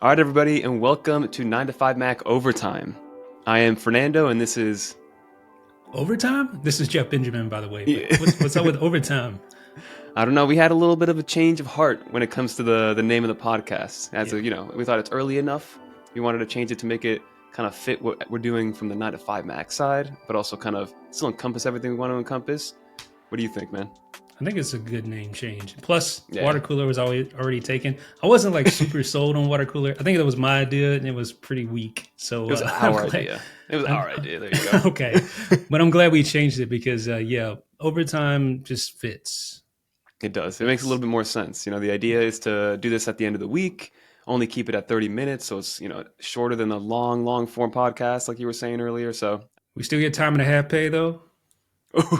All right, everybody, and welcome to 9 to 5 Mac Overtime. I am Fernando, and this is. Overtime? This is Jeff Benjamin, by the way. But I what's up with overtime? don't know. We had a little bit of a change of heart when it comes to the name of the podcast. Yeah, We thought it's early enough. We wanted to change it to make it kind of fit what we're doing from the 9 to 5 Mac side, but also kind of still encompass everything we want to encompass. What do you think, man? I think it's a good name change. Plus, Yeah, water cooler was already taken. I wasn't like super sold on water cooler. I think that was my idea, and it was pretty weak. it So was I'm our glad. idea. It was I'm, our idea. There you go. okay, but I'm glad we changed it because yeah, overtime just fits. It does. It makes a Fits. little bit more sense. The idea is to do this at the end of the week, only keep it at 30 minutes. So it's, shorter than the long form podcast, like you were saying earlier. So, We still get time and a half pay though.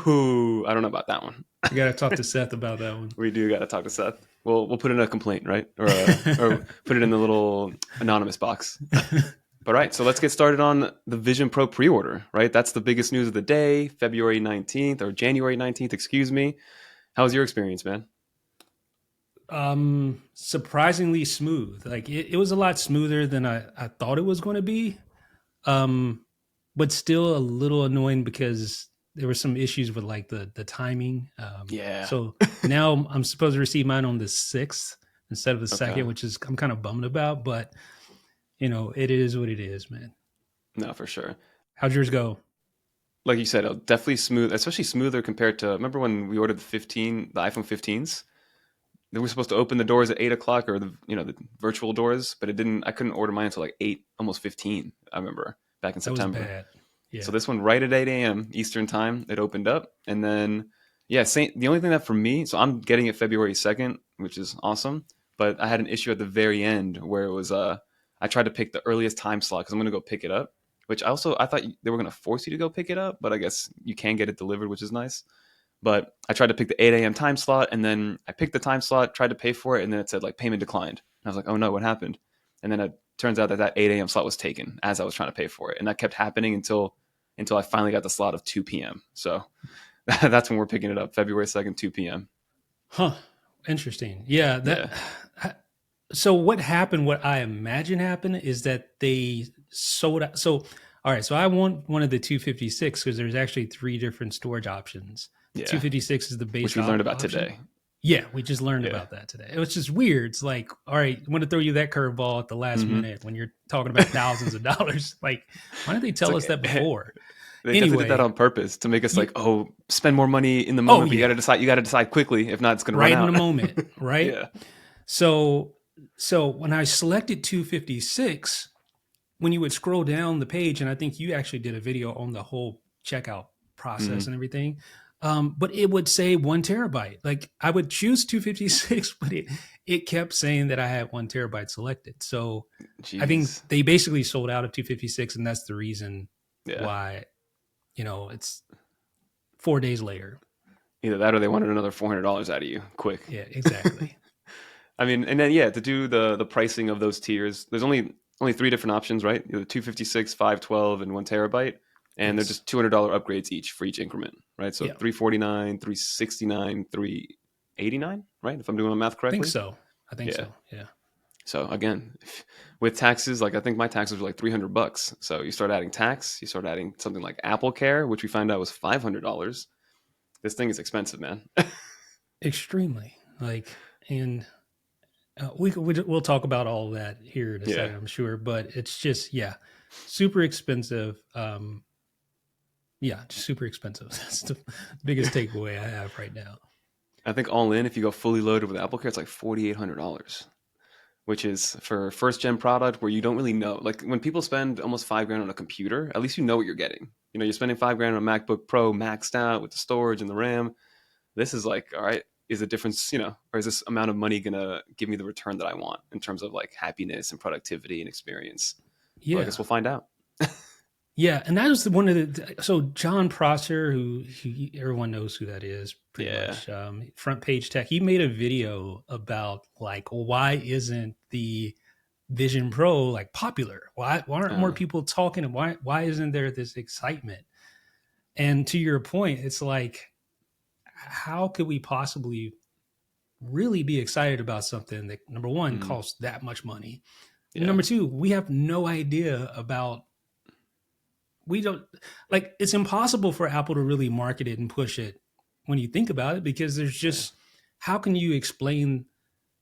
ooh, I don't know about that one. We got to talk to Seth about that one. We do got to talk to Seth. We'll put in a complaint, right? Or put it in the little anonymous box. But right, so let's get started on the Vision Pro pre-order, right? That's the biggest news of the day, February 19th or January 19th, excuse me. How was your experience, man? Surprisingly smooth. Like it was a lot smoother than I thought it was going to be. Um, but still a little annoying because there were some issues with like the timing. Yeah. So now I'm supposed to receive mine on the 6th instead of the Okay. 2nd, which is I'm kind of bummed about, but it is what it is, man. No, for sure. How'd yours go? Like you said, definitely smooth, especially smoother compared to. Remember when we ordered the iPhone 15s? They were supposed to open the doors at 8 o'clock, or the virtual doors, but it didn't. I couldn't order mine until like 8, almost 15. I remember back in That was September. bad. So Yeah. this one right at 8 a.m. Eastern time, it opened up, and then yeah, the only thing that for me, so I'm getting it February 2nd, which is awesome, but I had an issue at the very end where it was I tried to pick the earliest time slot because I'm gonna go pick it up, which I thought they were gonna force you to go pick it up, but I guess you can get it delivered, which is nice. But I tried to pick the 8 a.m. time slot, and then I picked the time slot, tried to pay for it, and then it said like payment declined. And I was like, oh no, what happened? And then it turns out that 8 a.m. slot was taken as I was trying to pay for it, and that kept happening until I finally got the slot of 2 p.m. So that's when we're picking it up, February 2nd, 2 p.m. Huh. Interesting. Yeah, Yeah. so what happened, what I imagine happened is that they sold out. So all right, so I want one of the 256 because there's actually three different storage options. The Yeah. 256 is the Which base we learned about option. today. Yeah, we just learned Yeah. about that today. It was just weird. It's like, all right, I'm going to throw you that curveball at the last Mm-hmm. minute when you're talking about thousands of dollars. Like, why didn't they It's tell like us that before? they definitely did that Anyway, on purpose to make us you, like, oh, spend more money in the oh moment, but you got to yeah, decide. You got to decide quickly, if not, it's going to run right in the out. moment, right? Yeah. So, so when I selected 256, when you would scroll down the page, and I think you actually did a video on the whole checkout process Mm-hmm. and everything, but it would say 1 terabyte. Like I would choose 256, but it kept saying that I had 1 terabyte selected. So I think Jeez. they basically sold out of 256, and that's the reason Yeah. why it's 4 days later. Either that or they wanted another $400 out of you, quick. Yeah, exactly. I mean, and then yeah, to do the pricing of those tiers, there's only three different options, right? The 256, 512, and 1 terabyte, and they're Yes. just $200 upgrades each for each increment, right? So Yeah, 349, 369, 389, right? If I'm doing my math I think correctly. so. I think Yeah. so. Yeah. So again, with taxes, like I think my taxes were like $300. So you start adding tax, you start adding something like Apple Care, which we found out was $500. This thing is expensive, man. Extremely. Like, and we'll talk about all of that here in a Yeah. second, I'm sure. But it's just super expensive. Yeah, just super expensive. That's the biggest takeaway I have right now. I think all in, if you go fully loaded with Apple Care, it's like $4,800, which is for first gen product where you don't really know. Like when people spend almost 5 grand on a computer, at least you know what you're getting. You're spending 5 grand on a MacBook Pro maxed out with the storage and the RAM. This is like, all right, is the difference, or is this amount of money gonna give me the return that I want in terms of like happiness and productivity and experience? Well, I Yeah, guess we'll find out. yeah, and that was one of the. So John Prosser, who everyone knows who that is, pretty Yeah. much front page tech. He made a video about like why isn't the Vision Pro like popular? Why aren't more Uh, people talking? And why isn't there this excitement? And to your point, it's like, how could we possibly really be excited about something that number one mm, costs that much money, Yeah. Number two, we have no idea about, we don't, like, it's impossible for Apple to really market it and push it when you think about it, because there's Yeah. just, how can you explain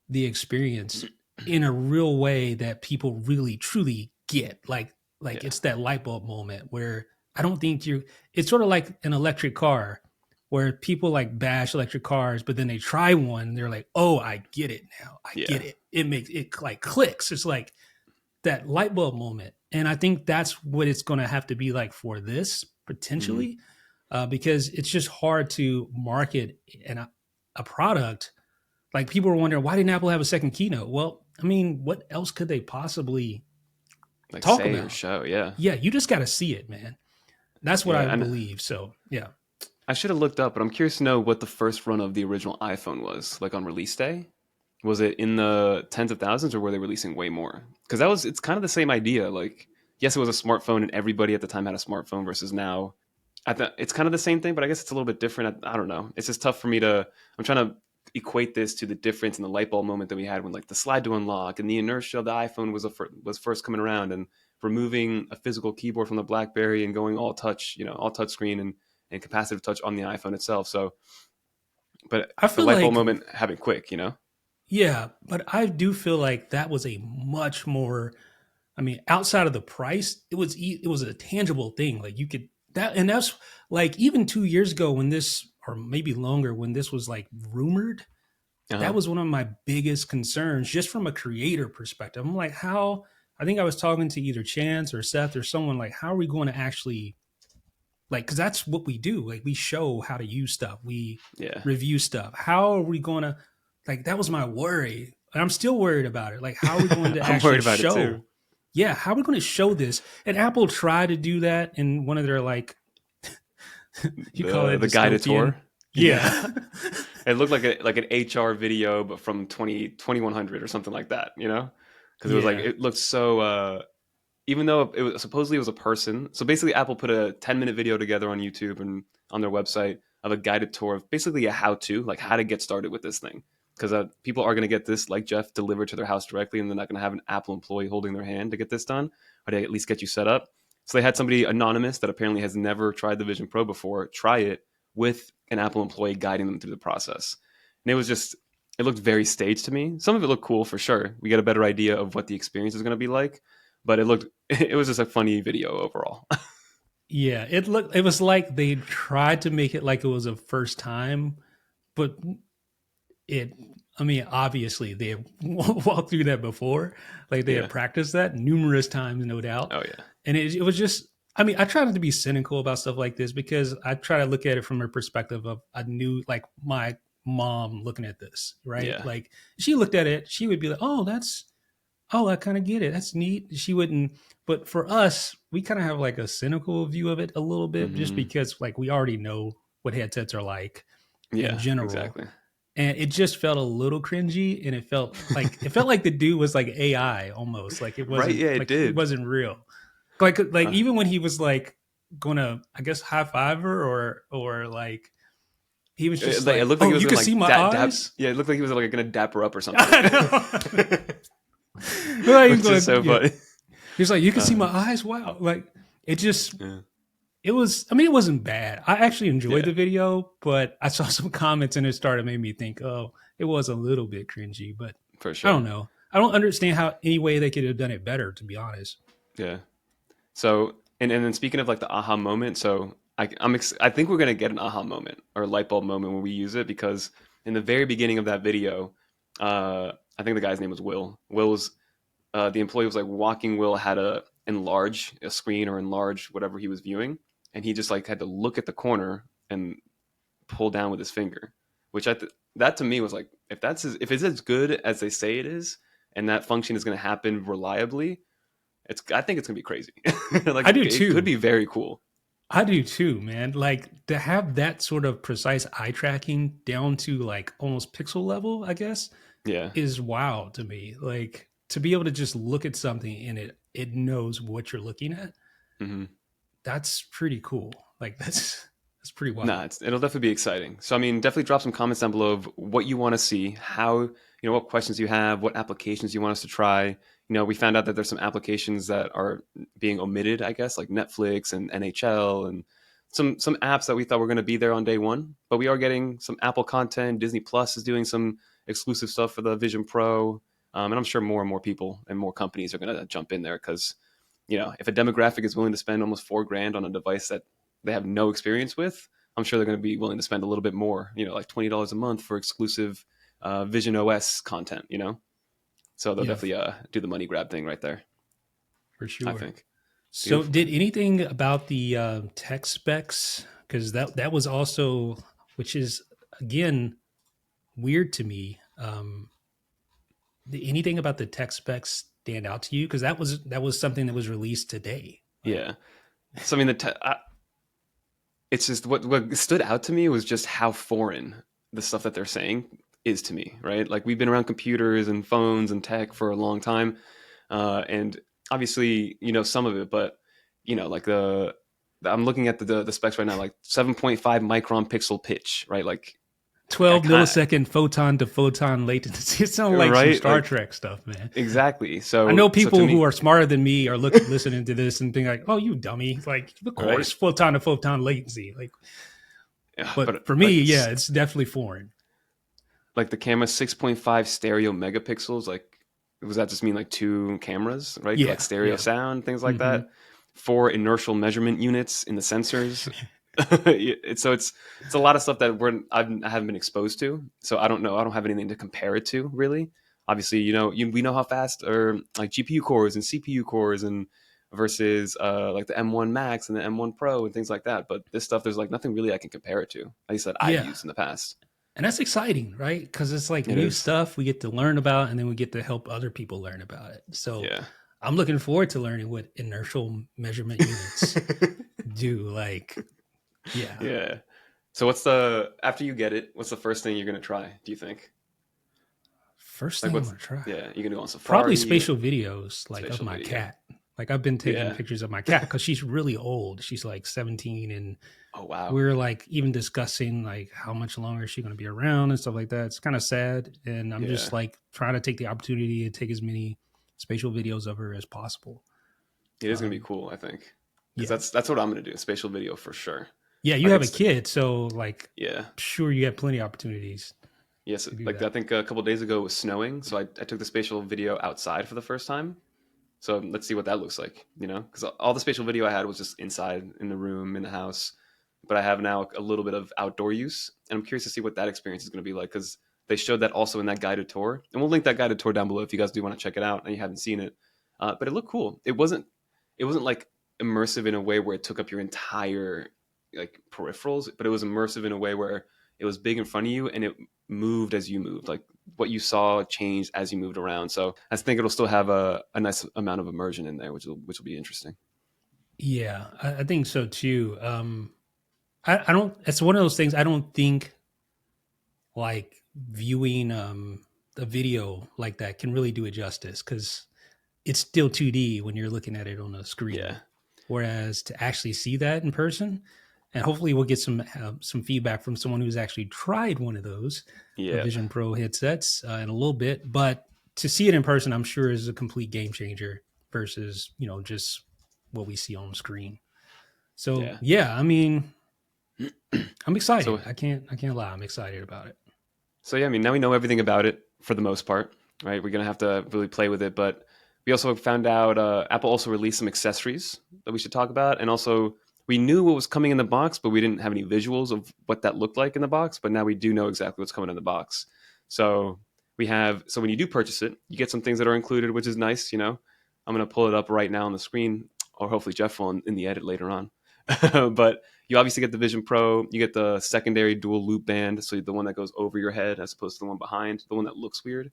the experience in a real way that people really truly get? Like Yeah. it's that light bulb moment where I don't think you, it's sort of like an electric car where people like bash electric cars, but then they try one, they're like, oh, I get it now, I Yeah. get it, it makes it like clicks. It's like that light bulb moment. And I think that's what it's going to have to be like for this Hmm. potentially, because it's just hard to market a product. Like, people were wondering, why didn't Apple have a second keynote? Well, I mean, what else could they possibly Like talk say or about? show. Yeah. Yeah, you just got to see it, man. That's what Yeah. I And believe. So, yeah. I should have looked up, but I'm curious to know what the first run of the original iPhone was like on release day. Was it in the tens of thousands, or were they releasing way more? Because it's kind of the same idea. Like, yes, it was a smartphone, and everybody at the time had a smartphone. Versus now, it's kind of the same thing, but I guess it's a little bit different. I don't know. It's just tough for me to. I'm trying to equate this to the difference in the light bulb moment that we had when like the slide to unlock and the inertia of the iPhone was first coming around, and removing a physical keyboard from the BlackBerry and going all touch, all touch screen and capacitive touch on the iPhone itself. So, but I the feel light bulb like, moment happened quick. yeah, but I do feel like that was a much more, I mean, outside of the price, it was a tangible thing. Like, you could, that, and that's like, even 2 years ago when this, or maybe longer, when this was like rumored, Uh that huh. was one of my biggest concerns just from a creator perspective. I'm like, how, I think I was talking to either Chance or Seth or someone, like, how are we going to actually, like, because that's what we do. Like, we show how to use stuff, we Yeah. review stuff. How are we going to, like, that was my worry. And I'm still worried about it. Like, how are we going to I'm worried actually about it too. show? Yeah, how are we going to show this? And Apple tried to do that in one of their, like, you call The it the guided dystopian. tour. Yeah. Yeah. It looked like an HR video, but from 2100 or something like that. Because it was like Yeah. it looked so. Even though it was supposedly it was a person. So basically, Apple put a 10-minute video together on YouTube and on their website of a guided tour of basically a how-to, like how to get started with this thing. Because people are going to get this, like Jeff, delivered to their house directly, and they're not going to have an Apple employee holding their hand to get this done, or to at least get you set up. So they had somebody anonymous that apparently has never tried the Vision Pro before try it with an Apple employee guiding them through the process. And it looked very staged to me. Some of it looked cool for sure. We get a better idea of what the experience is going to be like, but it was just a funny video overall. Yeah, it was like they tried to make it like it was a first time, but it, I mean, obviously they have walked through that before. Like, they have Yeah. practiced that numerous times, no doubt. Oh yeah. And it was just, I mean, I try not to be cynical about stuff like this, because I try to look at it from a perspective of a new, like, my mom looking at this, right? Yeah. Like, she looked at it, she would be like, oh, that's, oh, I kind of get it. That's neat. She wouldn't, but for us, we kind of have like a cynical view of it a little bit, just Hmm. because like we already know what headsets are like in Yeah. general. Exactly. And it just felt a little cringy, and it felt like the dude was like AI almost. Right. Yeah. It It did. wasn't real. Like, Uh, even when he was like gonna, I guess, high five her, or like, he was just it like, looked like oh, he was you gonna can see like my dap. eyes. Yeah. It looked like he was like gonna dap her up or something, I know. Like, he's which is going, so yeah. funny. He's like, you can see Uh, my eyes. Wow. Like, it just, yeah. it was, I mean, it wasn't bad. I actually enjoyed Yeah. the video, but I saw some comments and it started made me think, oh, it was a little bit cringy, but For I sure. don't know. I don't understand how any way they could have done it better, to be honest. Yeah. So, and then speaking of like the aha moment, so I think we're gonna get an aha moment or a light bulb moment when we use it, because in the very beginning of that video, I think the guy's name was Will. Will was the employee was like walking Will had to enlarge a screen or enlarge whatever he was viewing, and he just like had to look at the corner and pull down with his finger, which that to me was like, if it's as good as they say it is, and that function is going to happen reliably, I think it's gonna be crazy. I Like do it could too. be very cool. I do too, man. Like, to have that sort of precise eye tracking down to like almost pixel level, I guess, Yeah. is wow to me. Like, to be able to just look at something and it knows what you're looking at. Hmm. That's pretty cool. Like, that's pretty Nah, wild. it'll definitely be exciting. So I mean, definitely drop some comments down below of what you want to see, how what questions you have, what applications you want us to try. we found out that there's some applications that are being omitted, I guess, like Netflix and NHL and some apps that we thought were going to be there on day one. But we are getting some Apple content. Disney Plus is doing some exclusive stuff for the Vision Pro, and I'm sure more and more people and more companies are going to jump in there because if a demographic is willing to spend almost $4,000 on a device that they have no experience with, I'm sure they're going to be willing to spend a little bit more, like $20 a month for exclusive Vision OS content. So they'll Yeah, definitely do the money grab thing right there, for I sure. think. So, Beautiful. did anything about the tech specs? Because that was also, which is again weird to me. Did anything about the tech specs stand out to you? Because that was something that was released today. Like, Yeah. So I mean, it's just what stood out to me was just how foreign the stuff that they're saying is to me, right? Like we've been around computers and phones and tech for a long time, and obviously some of it, but like I'm looking at the specs right now, like 7.5 micron pixel pitch, right? Like I 12 kind millisecond photon to photon latency. It sounds like some right, Star like Trek stuff, man. exactly. I So know to people who me, are smarter than me are listening to this and being like, "Oh, you dummy!" Like, of right, course, photon to photon latency. Like, yeah, but but for me, yeah, it's definitely foreign. like the camera 6.5 stereo megapixels, like does that just mean like two cameras, right? Like Yeah, stereo yeah. sound, things like Hmm. that. Four inertial measurement units in the sensors. So it's a lot of stuff that I haven't been exposed to. So I don't know. I don't have anything to compare it to really. Obviously, we know how fast or like GPU cores and CPU cores and versus like the M1 Max and the M1 Pro and things like that. But this stuff, there's like nothing really I can compare it to. At least that I've Yeah, used in the past. and that's exciting, right? Because it's like It new is. stuff we get to learn about, and then we get to help other people learn about it. So Yeah. I'm looking forward to learning what inertial measurement units do. Like, yeah, Yeah. So what's the after you get it? What's the first thing you're gonna try? Do you think? first Like thing I'm what's gonna try. yeah? You gonna go on Probably Safari? spatial videos like of Spatial my video. cat. Like I've been taking Yeah. pictures of my cat because she's really old. She's like 17, and Oh wow. we're like even discussing like how much longer is she going to be around and stuff like that. It's kind of sad, and I'm just Yeah. like trying to take the opportunity to take as many spatial videos of her as possible. It is gonna be Um, cool. I think because yeah, that's what I'm gonna do. Spatial video for sure. yeah. You Like have a it's kid, so like, yeah. sure, you have plenty of opportunities Yes. to do Like I that. think a couple days ago it was snowing, so I took the spatial video outside for the first time. So let's see what that looks like, because all the spatial video I had was just inside in the room in the house, but I have now a little bit of outdoor use, and I'm curious to see what that experience is going to be like because they showed that also in that guided tour, and we'll link that guided tour down below if you guys do want to check it out and you haven't seen it. But it looked cool. It wasn't like immersive in a way where it took up your entire like peripherals, but it was immersive in a way where it was big in front of you and it moved as you moved. Like what you saw changed as you moved around. So I think it'll still have a nice amount of immersion in there, which will be interesting. Yeah, I think so too. I don't. It's one of those things. I don't think like viewing a video like that can really do it justice because it's still 2D when you're looking at it on a screen. Yeah. Whereas to actually see that in person, and hopefully we'll get some feedback from someone who's actually tried one of those Yeah. Vision Pro headsets in a little bit. But to see it in person, I'm sure is a complete game changer versus just what we see on screen. So Yeah. yeah, I mean, I'm So excited. I can't lie. I'm excited about it. So yeah, I mean, now we know everything about it for the most part, right? We're gonna have to really play with it, but we also found out Apple also released some accessories that we should talk about, and also we knew what was coming in the box, but we didn't have any visuals of what that looked like in the box. But now we do know exactly what's coming in the box. So so when you do purchase it, you get some things that are included, which is nice. I'm gonna pull it up right now on the screen, or hopefully Jeff will in the edit later on. But you obviously get the Vision Pro. You get the secondary dual loop band, so the one that goes over your head as opposed to the one behind, the one that looks weird.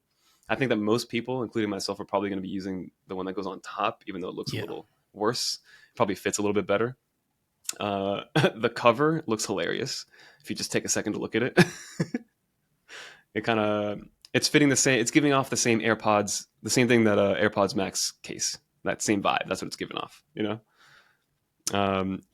I think that most people, including myself, are probably going to be using the one that goes on top, even though it looks a Yeah. little worse. Probably fits a little bit better. The cover looks hilarious if you just take a second to look at it. it kind of it's fitting the same. It's giving off the same AirPods, the same thing that AirPods Max case. That same vibe. That's what it's giving off. You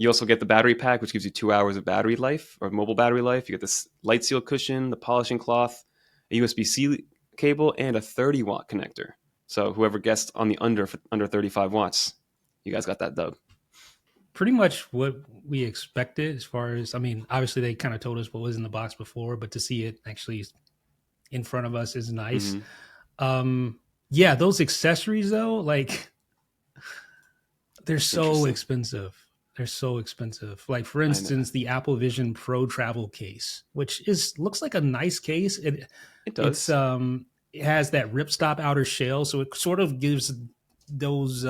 also get the battery pack, which gives you 2 hours of battery life or mobile battery life. You get this light seal cushion, the polishing cloth, a USB-C cable, and a 30-watt connector. So whoever guessed on the under 35 watts, you guys got that dub. Pretty much what we expected as far as, I mean, obviously they kind of told us what was in the box before, but to see it actually in front of us is nice. Mm-hmm. Um, yeah, those accessories though, like they're so Interesting. expensive. They're so expensive. Like for I know. instance, the Apple Vision Pro travel case, which is looks like a nice case. It It's does. it has that ripstop outer shell, so it sort of gives those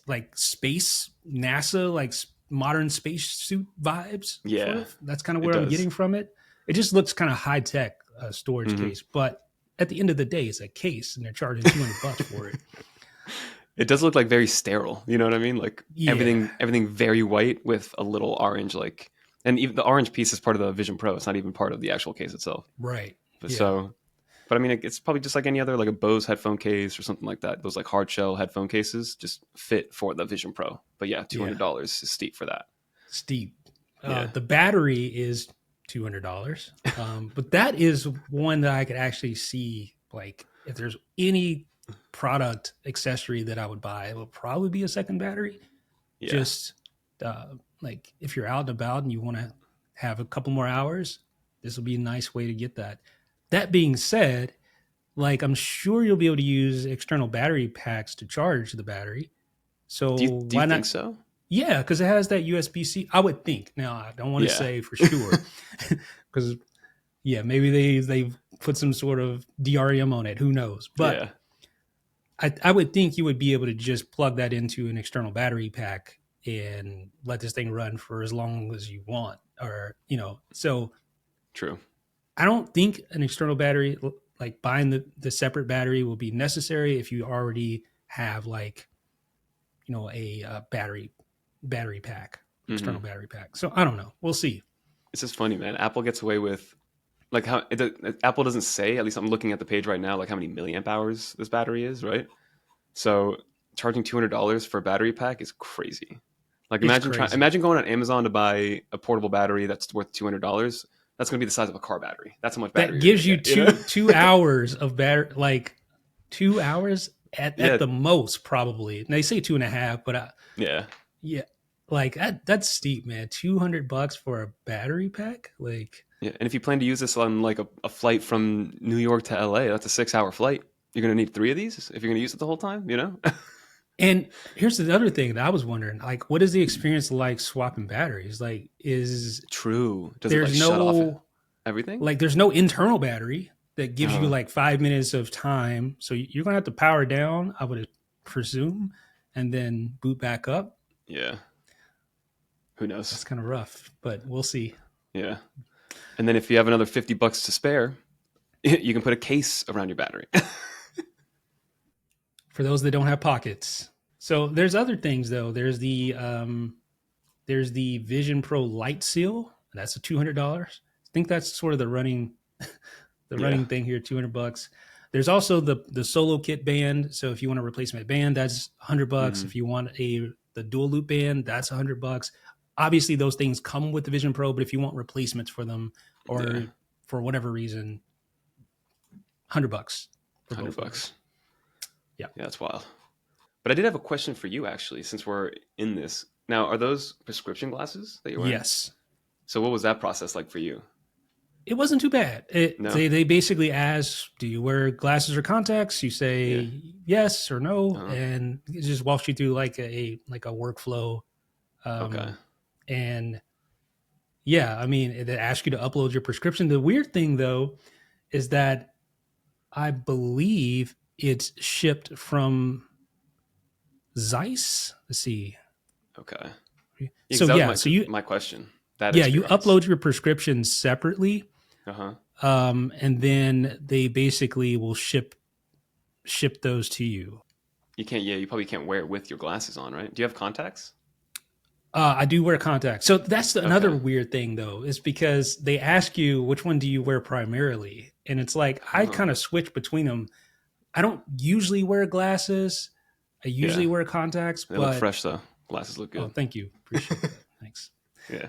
like space NASA like modern space suit vibes. Sort Yeah, of. That's kind of it where I'm does. getting from it. It just looks kind of high tech storage Mm-hmm. case, but at the end of the day, it's a case, and they're charging $200 for it. It does look like very sterile. You know what I mean? Like Yeah, everything very white with a little orange. Like, and even the orange piece is part of the Vision Pro. It's not even part of the actual case itself. right. But Yeah, so, but I mean, it's probably just like any other, like a Bose headphone case or something like that. Those like hard shell headphone cases just fit for the Vision Pro. But yeah, two hundred yeah. dollars is steep for that. Steep. Yeah. The battery is $200, but that is one that I could actually see. Like, if there's any product accessory that I would buy, it would probably be a second battery. Yeah. Just like if you're out and about and you want to have a couple more hours, this will be a nice way to get that. That being said, like I'm sure you'll be able to use external battery packs to charge the battery. So Do you why think not? so? Yeah, because it has that USB C. I would think. Now I don't want to Yeah. say for sure, because yeah, maybe they've put some sort of DRM on it. Who knows? But Yeah. I would think you would be able to just plug that into an external battery pack and let this thing run for as long as you want, or So True. I don't think an external battery, like buying the separate battery, will be necessary if you already have like a battery pack, Mm-hmm. external battery pack. So I don't know. We'll see. It's just funny, man. Apple gets away with like how Apple doesn't say. At least I'm looking at the page right now, like how many milliamp hours this battery is, right? So charging $200 for a battery pack is crazy. Like It's crazy. imagine going on Amazon to buy a portable battery that's worth $200. That's going to be the size of a car battery. That's how much That battery you're going gives to you get. You know? two hours of battery, like 2 hours at Yeah, the most, probably. And they say 2.5, but yeah, yeah, like that's steep, man. $200 for a battery pack, like. yeah. And if you plan to use this on like a flight from New York to LA, that's a 6 hour flight. You're going to need three of these if you're going to use it the whole time. You know? And here's the other thing that I was wondering, like, what is the experience like swapping batteries? Like, is True. Does it like there's shut off no everything? like there's no internal battery that gives you Uh, like 5 minutes of time, so you're gonna have to power down, I would presume, and then boot back up. yeah. Who knows? That's kind of rough, but we'll see. Yeah. And then if you have another $50 to spare, you can put a case around your battery. For those that don't have pockets. So there's other things though. There's the Vision Pro Light Seal. That's a $200. I think that's sort of the running the Yeah. running thing here, $200. There's also the solo kit band. So if you want a replacement band, that's $100. Hmm. If you want the dual loop band, that's $100. Obviously, those things come with the Vision Pro, but if you want replacements for them Yeah. or for whatever reason, $100 for Hundred both of those. bucks. Yeah. Yeah, that's wild. But I did have a question for you actually, since we're in this. Now, are those prescription glasses that you're wearing? Yes. So what was that process like for you? It wasn't too bad. No? They basically ask, "Do you wear glasses or contacts?" You Yeah. say yes or no, Uh-huh. and it just walks you through like a workflow. Okay. And yeah, I mean, it asks you to upload your prescription. The weird thing though is that I believe it's shipped from Zeiss. Let's see. Okay. Yeah, So because that was yeah, so you my question. That you experience. upload your prescription separately, Uh-huh. and then they basically will ship those to you. You can't, yeah, you probably can't wear it with your glasses on, right? Do you have contacts? I do wear contacts. So that's another Okay. weird thing, though, is because they ask you which one do you wear primarily, and it's like I Uh-huh. kind of switch between them. I don't usually wear glasses. I Yeah. usually wear contacts, They look but fresh though. Glasses look oh, good. thank you, appreciate that. Thanks. Yeah.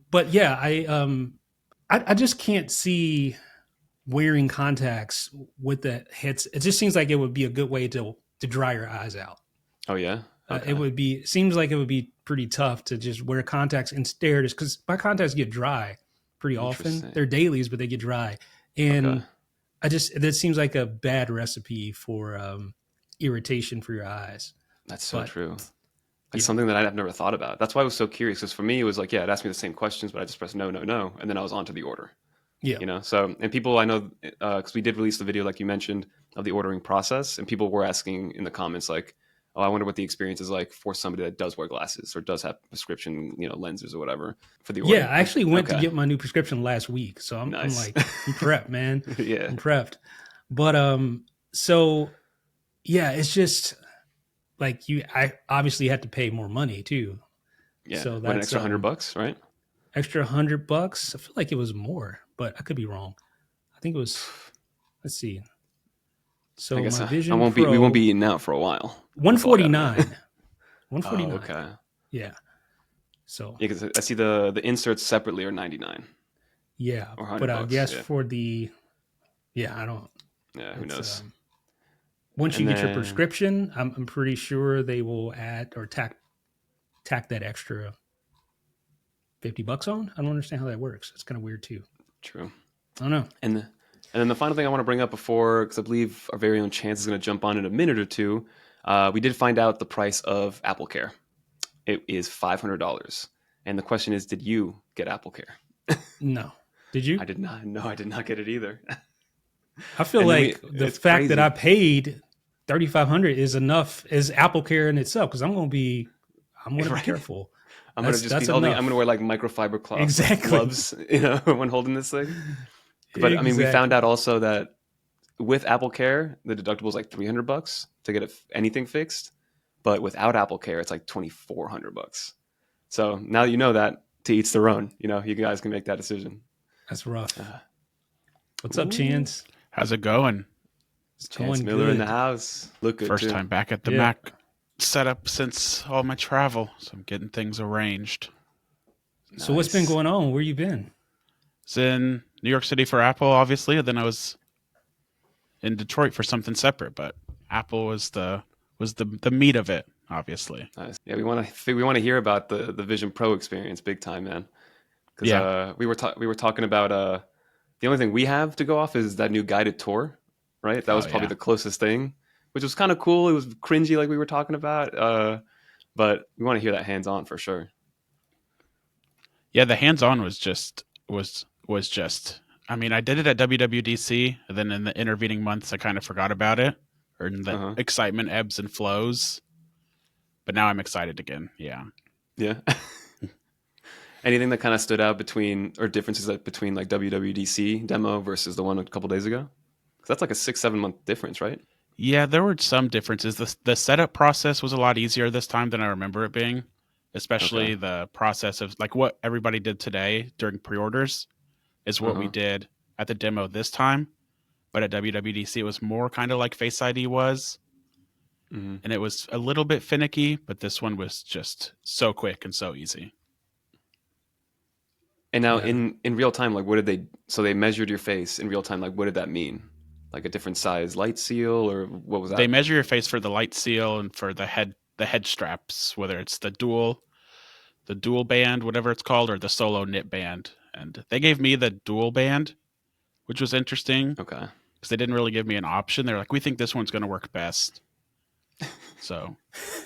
But yeah, I just can't see wearing contacts with the heads, it just seems like it would be a good way to dry your eyes out. Oh yeah. It Okay. would be seems like it would be pretty tough to just wear contacts and stare, just because my contacts get dry pretty often. Interesting. They're dailies, but they get dry, Okay. and I just that seems like a bad recipe for irritation for your eyes. That's so But true. It's yeah, something that I've never thought about. That's why I was so curious. Because for me, it was like, yeah, it asked me the same questions, but I just pressed no, no, no, and then I was on to the order. yeah, So, and people I know, because we did release the video, like you mentioned, of the ordering process, and people were asking in the comments, like, oh, I wonder what the experience is like for somebody that does wear glasses or does have prescription, lenses or whatever for the yeah. order. I actually went to Okay, get my new prescription last week, so I'm nice. like I'm prepped, man. Yeah, I'm prepped. But so yeah, it's just like I obviously had to pay more money too. yeah. So What, an that's extra $100, right? extra $100. I feel like it was more, but I could be wrong. I think it was, let's see. I So guess my I Vision won't be. We won't be Pro, eating out for a while. That's all I got, man. 149. Oh, 149. okay. Yeah. So Yeah, because I see the inserts separately are 99 yeah, or but 100 I bucks. guess Yeah, for the I don't. yeah. Who It's knows? once you And get your then prescription, I'm pretty sure they will add or tack that extra $50 on. I don't understand how that works. It's kind of weird too. true. I don't know. And then the final thing I want to bring up before, because I believe our very own Chance is going to jump on in a minute or two, we did find out the price of Apple Care. It is $500. And the question is, did you get Apple Care? No. Did you? I did not. No, I did not get it either. I feel And then like the it's fact that I crazy. paid 3,500 is enough as Apple Care in itself because I'm going to be Right? careful. I'm going to just be That's holding, I'm going to enough. wear like microfiber cloth, like Exactly. gloves, when holding this thing. But I mean, we found Exactly. out also that with Apple Care, the deductible is like $300 to get anything fixed. But without Apple Care, it's like $2,400. So now that you know that, to each their own. You guys can make that decision. That's rough. Uh, What's up, ooh, Chance? How's it going? It's Chance going Miller in the good. house. Look good First too. time back at the Yeah. Mac setup since all my travel, so I'm getting things arranged. So what's been Nice. going on? Where you been? I was in New York City for Apple, obviously, and then I was in Detroit for something separate. But Apple was the meat of it, obviously. Nice. Yeah, we want to hear about the Vision Pro experience, big time, man. Because Yeah, we were talking about the only thing we have to go off is that new guided tour, right? That oh was probably yeah, the closest thing, which was kind of cool. It was cringy, like we were talking about, but we want to hear that hands on for sure. yeah. The hands-on was just. I mean, I did it at WWDC, and then in the intervening months, I kind of forgot about it, or Uh the huh. excitement ebbs and flows. But now I'm excited again. Yeah. Yeah. Anything that kind of stood out between or differences between like WWDC demo versus the one a couple days ago? 'Cause that's like a 6 7 month difference, right? Yeah, there were some differences. The setup process was a lot easier this time than I remember it being, Okay. especially the process of like what everybody did today during pre-orders is Uh what we huh. did at the demo this time. But at WWDC, it was more kind of like Face ID was, Hmm. and it was a little bit finicky, but this one was just so quick and so easy. And now Yeah. in real time, like what did they? So they measured your face in real time. Like what did that mean? Like a different size light seal, or what was They that? measure your face for the light seal and for the head straps, whether it's the dual band, whatever it's called, or the solo knit band. And they gave me the dual band, which was interesting Okay. because they didn't really give me an option. They're like, we think this one's going to work best. So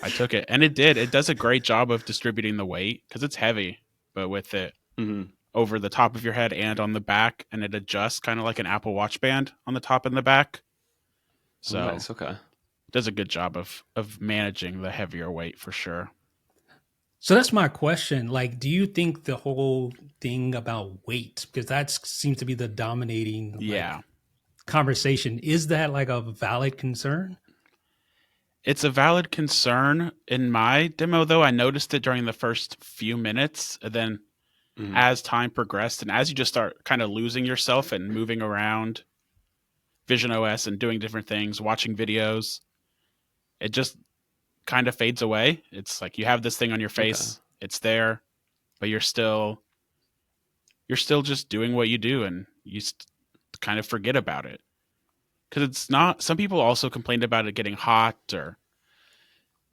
I took it, and it did. It does a great job of distributing the weight because it's heavy, but with it Hmm. over the top of your head and on the back, and it adjusts kind of like an Apple Watch band on the top and the back. Oh, So nice. Okay. it does a good job of managing the heavier weight for sure. So that's my question. Like, do you think the whole thing about weight, because that seems to be the dominating like Yeah. conversation, is that like a valid concern? It's a valid concern. In my demo, though, I noticed it during the first few minutes. And then Hmm. as time progressed and as you just start kind of losing yourself and moving around Vision OS and doing different things, watching videos, it just kind of fades away. It's like you have this thing on your Okay. face, it's there, but you're still just doing what you do, and kind of forget about it. Because it's not, some people also complained about it getting hot or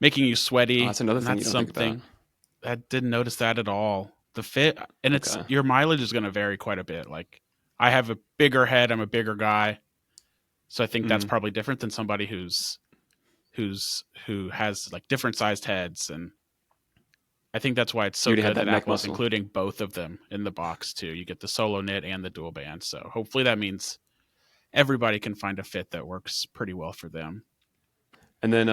making you Oh, sweaty. that's another And thing you that's don't think about. something I didn't notice that at all. The fit, and it's, Okay. your mileage is going to vary quite a bit. Like, I have a bigger head, I'm a bigger guy. So I think that's Mm. probably different than somebody who has like different sized heads. And I think that's why it's You so already have good that that neck Apple's muscle. including both of them in the box too. You get the solo knit and the dual band. So hopefully that means everybody can find a fit that works pretty well for them. And then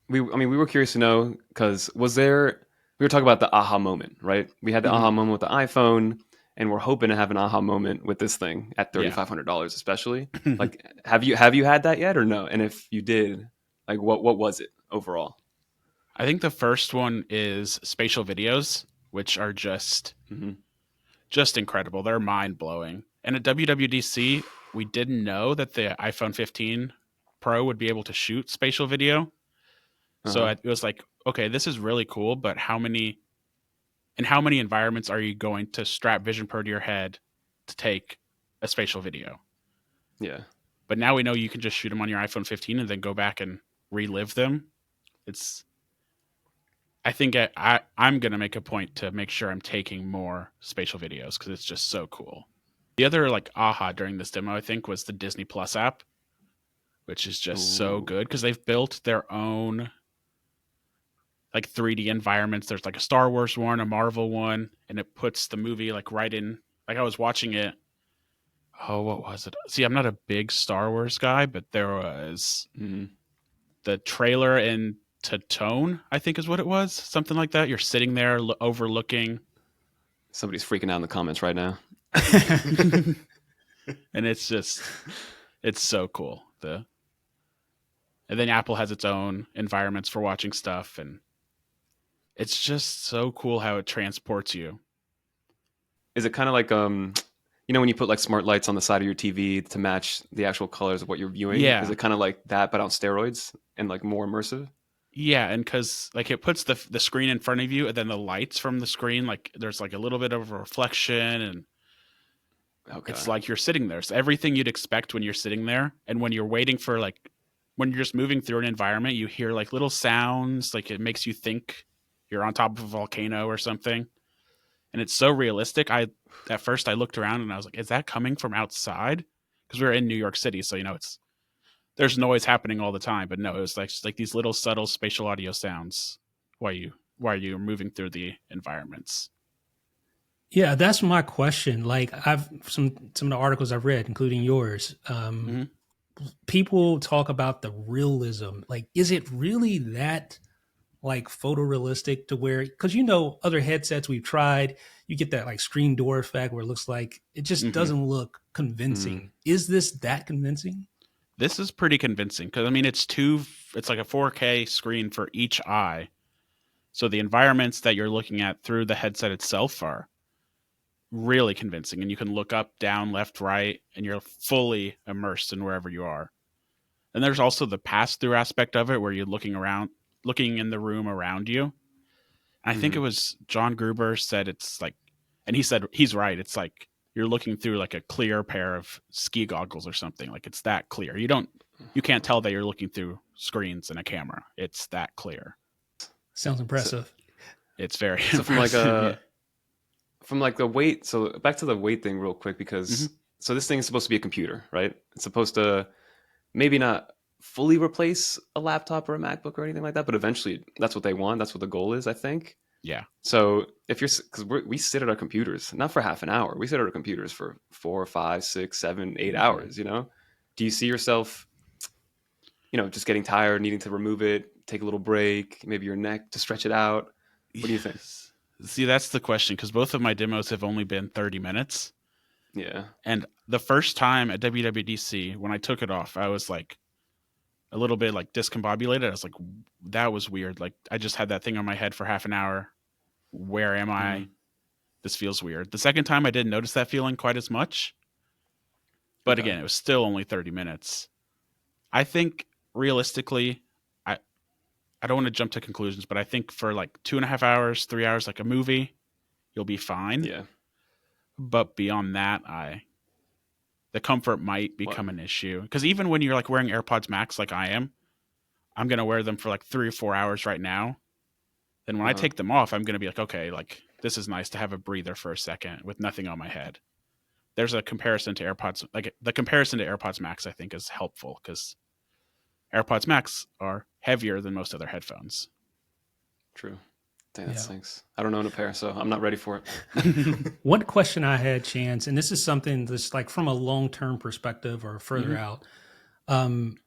we were curious to know because was there we were talking about the aha moment, right? We had the Hmm. aha moment with the iPhone, and we're hoping to have an aha moment with this thing at Yeah. $3,500, especially. Like, have you had that yet or no? And if you did, like, what was it overall? I think the first one is spatial videos, which are Hmm. just incredible. They're mind blowing. And at WWDC, we didn't know that the iPhone 15 Pro would be able to shoot spatial video. Uh So huh. it was like, okay, this is really cool, but how many environments are you going to strap Vision Pro to your head to take a spatial video? Yeah. But now we know you can just shoot them on your iPhone 15 and then go back and relive them. It's I think I'm going to make a point to make sure I'm taking more spatial videos because it's just so cool. The other like aha during this demo, I think, was the Disney Plus app, which is just so Ooh. good because they've built their own like 3D environments. There's like a Star Wars one, a Marvel one, and it puts the movie like right in. Like I was watching it. Oh, what was it? See, I'm not a big Star Wars guy, but there was Mm. the trailer in Tatone, I think is what it was. Something like that. You're sitting there overlooking Somebody's freaking out in the comments right now. and it's so cool. And then Apple has its own environments for watching stuff, and it's just so cool how it transports you. Is it kind of like when you put like smart lights on the side of your TV to match the actual colors of what you're viewing? Is Yeah, it kind of like that but on steroids and like more immersive? yeah, and because like it puts the screen in front of you, and then the lights from the screen, like there's like a little bit of a reflection, and Okay. it's like you're sitting there. So everything you'd expect when you're sitting there, and when you're waiting for like when you're just moving through an environment, you hear like little sounds, like it makes you think you're on top of a volcano or something. And it's so realistic. I At first I looked around and I was like, is that coming from outside? Because we were in New York City, so it's there's noise happening all the time. But no, it was like just like these little subtle spatial audio sounds while you're moving through the environments. Yeah, that's my question. Like I've some of the articles I've read, including yours. Hmm. People talk about the realism. Like, is it really that like photorealistic to where? Because other headsets we've tried, you get that like screen door effect where it looks like it just Hmm. doesn't look Mm. convincing. Is this that convincing? This is pretty convincing because I mean it's like a 4K screen for each eye. So the environments that you're looking at through the headset itself are really convincing, and you can look up, down, left, right, and you're fully immersed in wherever you are. And there's also the pass through aspect of it where you're looking in the room around you. And I think it Hmm. was John Gruber said it's like, and he said he's right. It's like you're looking through like a clear pair of ski goggles or something. Like it's that clear. You can't tell that you're looking through screens in a camera. It's that clear. Sounds So, impressive. It's very so from like impressive. Yeah. a from like the weight. So back to the weight thing real quick Hmm. because so this thing is supposed to be a computer, right? It's supposed to maybe not fully replace a laptop or a MacBook or anything like that, but eventually that's what they want. That's what the goal is, I think. Yeah. So if you're, because we sit at our computers, not for half an hour, we sit at our computers for 4, 5, 6, 7, 8 hours. Do you see yourself, just getting tired, needing to remove it, take a little break, maybe your neck to stretch it out? What do you think? Yes. See, that's the question because both of my demos have only been 30 minutes. Yeah. And the first time at WWDC, when I took it off, I was like a little bit like discombobulated. I was like, that was weird. Like I just had that thing on my head for half an hour. Where am I? Mm, This feels weird. The second time I didn't notice that feeling quite as much. But okay. again, it was still only 30 minutes. I think realistically, I, I don't want to jump to conclusions, but I think for like 2.5 hours, 3 hours, like a movie, you'll be fine. Yeah. But beyond that, The comfort might What? become an issue because even when you're like wearing AirPods Max like I am, I'm gonna wear them for like 3 or 4 hours right now. Then when I Uh-huh. take them off, I'm gonna be like, okay, like this is nice to have a breather for a second with nothing on my head. There's a comparison to AirPods, like the comparison to AirPods Max, I think is helpful because AirPods Max are heavier than most other headphones. True. Dang, that Yeah. stinks. I don't own a pair, so I'm not ready for Mhm. it. One question I had, Chance, and this is something that's like from a long term perspective or further out. Um,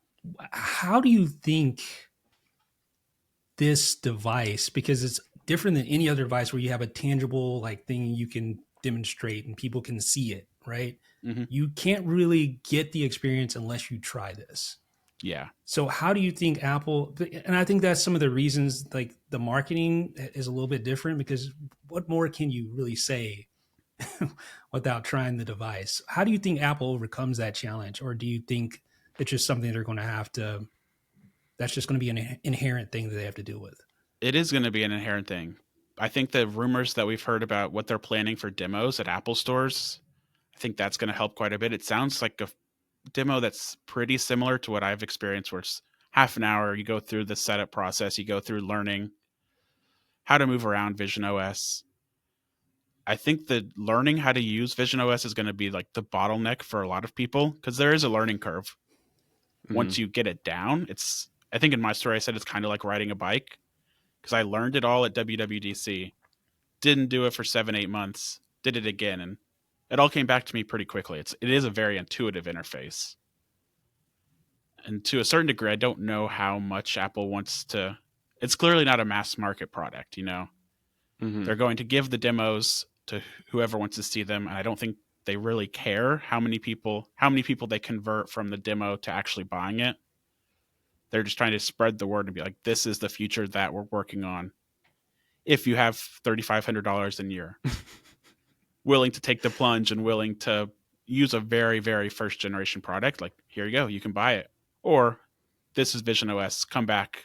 how do you think this device, because it's different than any other device where you have a tangible like thing you can demonstrate and people can see it, right? Mhm. You can't really get the experience unless you try this. Yeah, So how do you think Apple, and I think that's some of the reasons like the marketing is a little bit different because what more can you really say without trying the device? How do you think Apple overcomes that challenge? Or do you think it's just something they're going to have to, that's just going to be an inherent thing that they have to deal with? it is going to be an inherent thing. I think the rumors that we've heard about what they're planning for demos at Apple stores, I think that's going to help quite a bit. It sounds like a demo that's pretty similar to what I've experienced, where it's half an hour. You go through the setup process, you go through learning how to move around Vision OS. I think that learning how to use Vision OS is going to be like the bottleneck for a lot of people because there is a learning curve. Hmm. Once you get it down, it's, I think in my story I said it's kind of like riding a bike because I learned it all at WWDC, didn't do it for 7-8 months, did it again, and it all came back to me pretty quickly. It is a very intuitive interface. And to a certain degree, I don't know how much Apple wants to. It's clearly not a mass market product, you know. Hmm. They're going to give the demos to whoever wants to see them, and I don't think they really care how many people they convert from the demo to actually buying it. They're just trying to spread the word and be like, this is the future that we're working on. If you have $3,500 and you're willing to take the plunge and willing to use a very, very first generation product, like here you go, you can buy it. Or this is Vision OS. Come back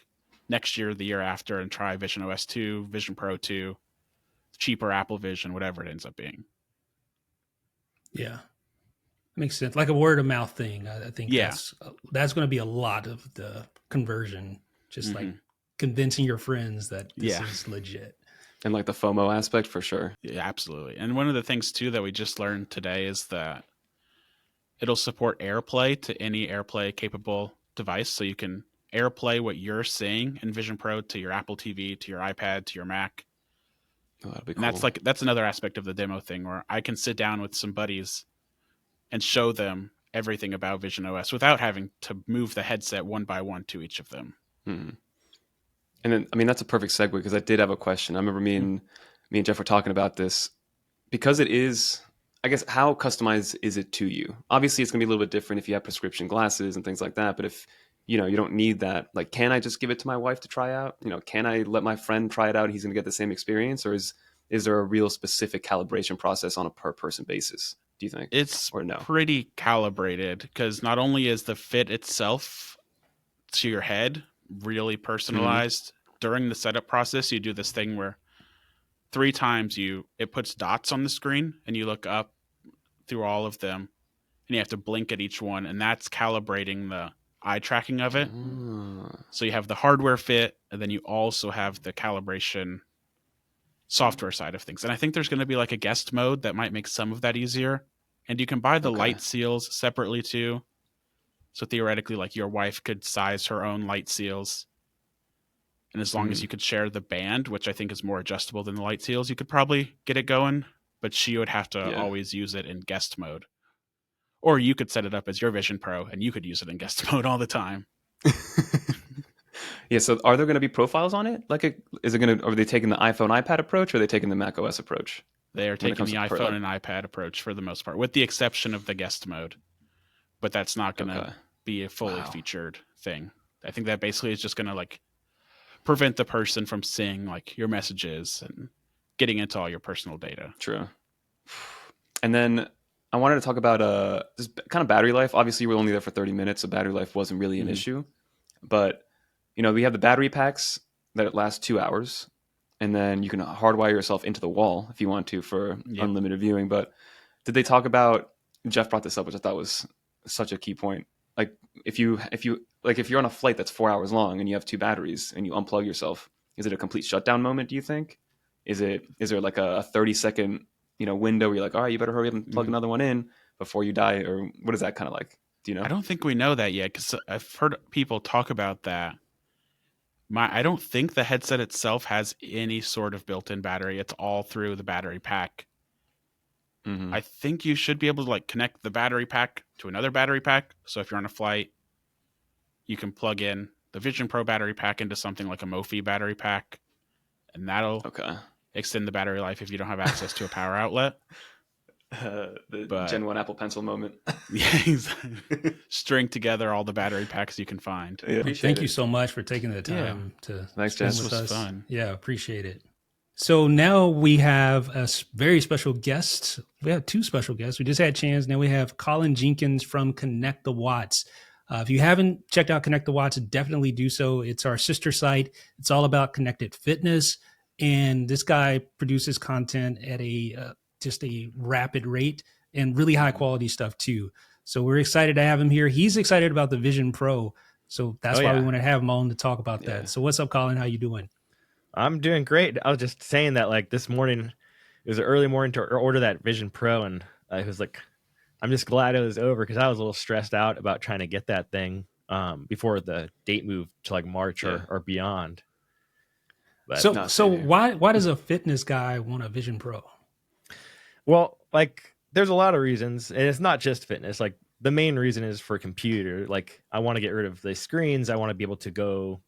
next year, the year after, and try Vision OS 2, Vision Pro 2, cheaper Apple Vision, whatever it ends up being. Yeah, makes sense. Like a word of mouth thing. I think Yeah. that's going to be a lot of the conversion. Just like Hmm. convincing your friends that this Yeah. is legit. And like the FOMO aspect for sure. Yeah, absolutely. And one of the things too that we just learned today is that it'll support AirPlay to any AirPlay capable device. So you can AirPlay what you're seeing in Vision Pro to your Apple TV, to your iPad, to your Mac. Oh, that'd be And that's cool. that's another aspect of the demo thing where I can sit down with some buddies and show them everything about Vision OS without having to move the headset one by one to each of them. Hmm. And then, I mean, that's a perfect segue because I did have a question. I remember me and Jeff were talking about this because it is, I guess, how customized is it to you? Obviously, it's gonna be a little bit different if you have prescription glasses and things like that. But if you don't need that, like, can I just give it to my wife to try out? Can I let my friend try it out? And he's gonna get the same experience, or is there a real specific calibration process on a per person basis? Do you think, It's or no? pretty calibrated because not only is the fit itself to your head really Hmm. personalized, during the setup process, you do this thing where 3 times it puts dots on the screen and you look up through all of them and you have to blink at each one, and that's calibrating the eye tracking of it. Ah, So you have the hardware fit, and then you also have the calibration software side of things. And I think there's going to be like a guest mode that might make some of that easier. And you can buy the okay. light seals separately too. So theoretically, like your wife could size her own light seals. And as long as Hmm. you could share the band, which I think is more adjustable than the light seals, you could probably get it going. But she would have to Yeah. always use it in guest mode. Or you could set it up as your Vision Pro and you could use it in guest mode all the time. Yeah. So, are there going to be profiles on it? Is it going to? Are they taking the iPhone, iPad approach, or are they taking the Mac OS approach They are when it taking comes the to iPhone and iPad approach for the most part, with the exception of the guest mode. But that's not going to Okay. be a fully Wow. featured thing. I think that basically is just going to like prevent the person from seeing like your messages and getting into all your personal data. True. And then I wanted to talk about this kind of battery life. Obviously, we were only there for 30 minutes, so battery life wasn't really an Mm-hmm. issue. But we have the battery packs that last 2 hours, and then you can hardwire yourself into the wall if you want to for Yep. unlimited viewing. But did they talk about Jeff brought this up, which I thought was such a key point. Like if you're on a flight that's 4 hours long and you have two batteries and you unplug yourself, is it a complete shutdown moment? Do you think? Is there like a 30-second window where you're like, all right, you better hurry up and plug another one in before you die, or what is that kind of like? Do you know? I don't think we know that yet because I've heard people talk about that. I don't think the headset itself has any sort of built-in battery. It's all through the battery pack. Mm-hmm. I think you should be able to like connect the battery pack to another battery pack. So if you're on a flight, you can plug in the Vision Pro battery pack into something like a Mophie battery pack, and that'll extend the battery life if you don't have access to a power outlet. The Gen 1 Apple Pencil moment. Yeah, string together all the battery packs you can find. Yeah, thank you so much for taking the time to Thanks, spend Jess. with This us. was fun. Yeah, appreciate it. So now we have a very special guest. We have two special guests. We just had Chance. Now we have Colin Jenkins from Connect the Watts. If you haven't checked out Connect the Watts, definitely do so. It's our sister site. It's all about connected fitness. And this guy produces content at just a rapid rate and really high quality stuff too. So we're excited to have him here. He's excited about the Vision Pro. So that's why we want to have him on to talk about that. So what's up, Colin? How you doing? I'm doing great. I was just saying that like this morning, it was an early morning to order that Vision Pro, and I was like, I'm just glad it was over because I was a little stressed out about trying to get that thing before the date moved to like March or beyond. But, so why does a fitness guy want a Vision Pro? Well, like there's a lot of reasons, and it's not just fitness. Like the main reason is for computer. Like I want to get rid of the screens. I want to be able to go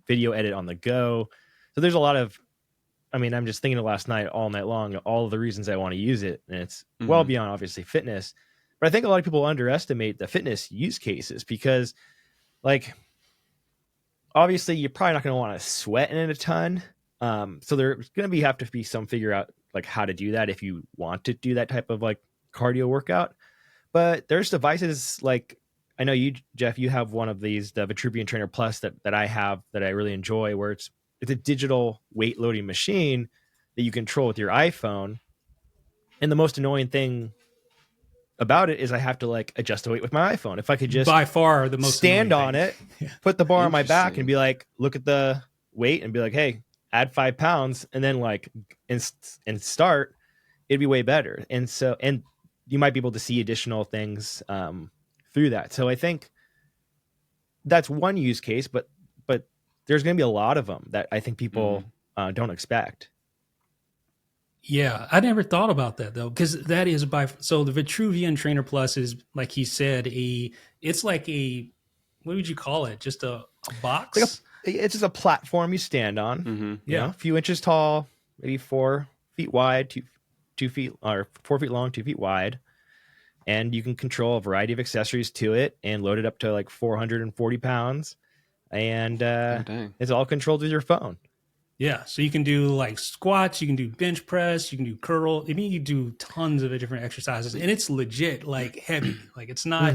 video edit on the go. So there's a lot of, I mean, I'm just thinking of last night, all night long, all of the reasons I want to use it. And it's well beyond obviously fitness. But I think a lot of people underestimate the fitness use cases because like, obviously you're probably not going to want to sweat in it a ton. So there's going to have to be some figure out like how to do that if you want to do that type of like cardio workout. But there's devices like, I know you, Jeff, you have one of these, the Vitruvian Trainer Plus that I have that I really enjoy, where it's a digital weight loading machine that you control with your iPhone. And the most annoying thing about it is I have to like adjust the weight with my iPhone. If I could just by far the most stand on it, put the bar on my back and be like, look at the weight and be like, hey, add 5 pounds and then like and start, it'd be way better. And so, and you might be able to see additional things through that. So I think that's one use case, but there's going to be a lot of them that I think people don't expect. Yeah, I never thought about that though, because that is so the Vitruvian Trainer Plus is like he said it's like a, what would you call it? Just a box? It's just a platform you stand on. You know, a few inches tall, maybe 4 feet wide, 2 feet or 4 feet long, 2 feet wide. And you can control a variety of accessories to it and load it up to like 440 pounds. And it's all controlled with your phone. Yeah. So you can do like squats, you can do bench press, you can do curl. I mean, you do tons of different exercises and it's legit like heavy. Like it's not,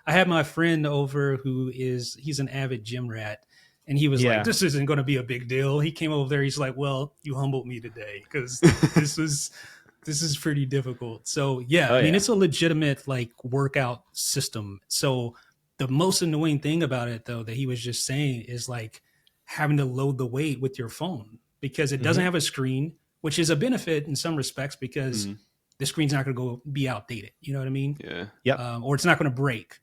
I had my friend over he's an avid gym rat. And he was like, this isn't going to be a big deal. He came over there. He's like, well, you humbled me today because this is pretty difficult. So I mean, it's a legitimate like workout system. So the most annoying thing about it though, that he was just saying is like having to load the weight with your phone because it doesn't have a screen, which is a benefit in some respects because the screen's not going to be outdated. You know what I mean? Yeah. Yep. Or it's not going to break.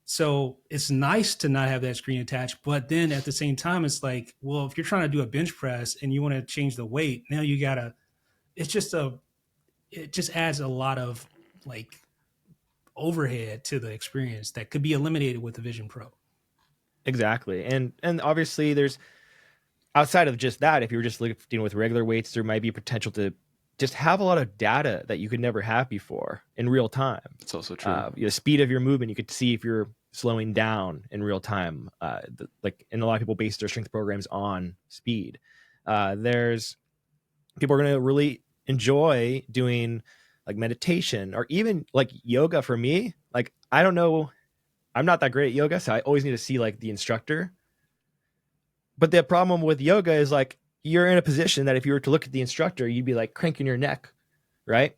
So it's nice to not have that screen attached, but then at the same time, it's like, well, if you're trying to do a bench press and you want to change the weight, now you gotta, it just adds a lot of like overhead to the experience that could be eliminated with the Vision Pro. Exactly. And obviously there's, outside of just that, if you were just lifting with regular weights, there might be potential to just have a lot of data that you could never have before in real time. It's also true. The speed of your movement, you could see if you're slowing down in real time. And a lot of people base their strength programs on speed. There's people are going to really enjoy doing like meditation or even like yoga. For me, like, I don't know, I'm not that great at yoga, so I always need to see like the instructor. But the problem with yoga is like, you're in a position that if you were to look at the instructor, you'd be like cranking your neck, right?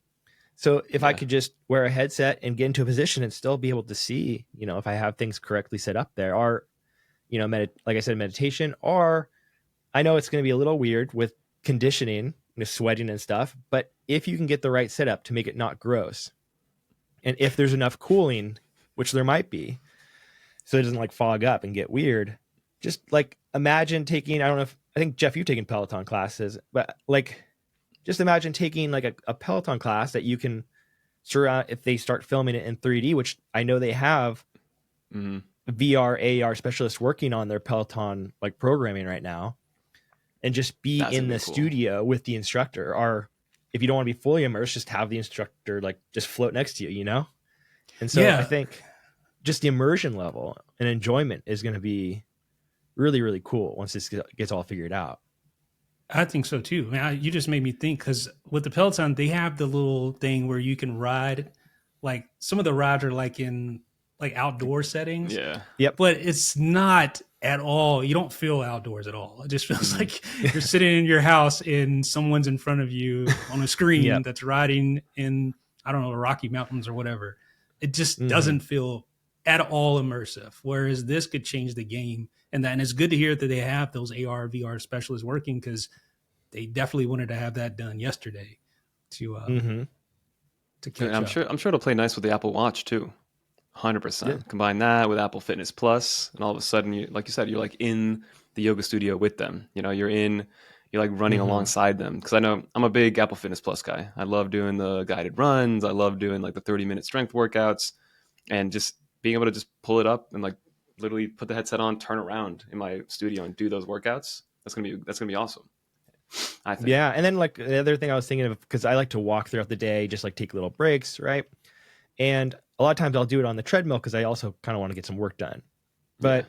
So if I Yeah. could just wear a headset and get into a position and still be able to see, if I have things correctly set up there, or, like I said, meditation, or I know it's going to be a little weird with conditioning, sweating and stuff, but if you can get the right setup to make it not gross, and if there's enough cooling, which there might be, so it doesn't like fog up and get weird, just like imagine taking, I don't know if, I think Jeff, you've taken Peloton classes, but like, just imagine taking like a Peloton class that you can surround if they start filming it in 3D, which I know they have Mhm. VR, AR specialists working on their Peloton like programming right now, and just be That's in gonna the be cool. studio with the instructor. Or if you don't want to be fully immersed, just have the instructor like just float next to you. And so I Yeah, think just the immersion level and enjoyment is going to be really, really cool once this gets all figured out. I think so too. You just made me think because with the Peloton, they have the little thing where you can ride. Like some of the rides are like in like outdoor settings, Yeah. Yep. but it's not at all. You don't feel outdoors at all. It just feels Mhm. like you're sitting in your house and someone's in front of you on a screen Yep. that's riding in, I don't know, the Rocky Mountains or whatever. It just Mhm. doesn't feel at all immersive. Whereas this could change the game. And it's good to hear that they have those AR, VR specialists working because they definitely wanted to have that done yesterday to Mm-hmm. to And catch up. I'm sure it'll play nice with the Apple Watch too. Yeah. 100%. Combine that with Apple Fitness Plus, and all of a sudden, you, like you said, you're like in the yoga studio with them. You're like running Mhm. alongside them. Because I know I'm a big Apple Fitness Plus guy. I love doing the guided runs. I love doing like the 30-minute strength workouts, and just being able to just pull it up and like literally put the headset on, turn around in my studio and do those workouts. That's gonna be awesome. I think. Yeah. And then like the other thing I was thinking of, because I like to walk throughout the day, just like take little breaks, right? And a lot of times I'll do it on the treadmill because I also kind of want to get some work done. Yeah. But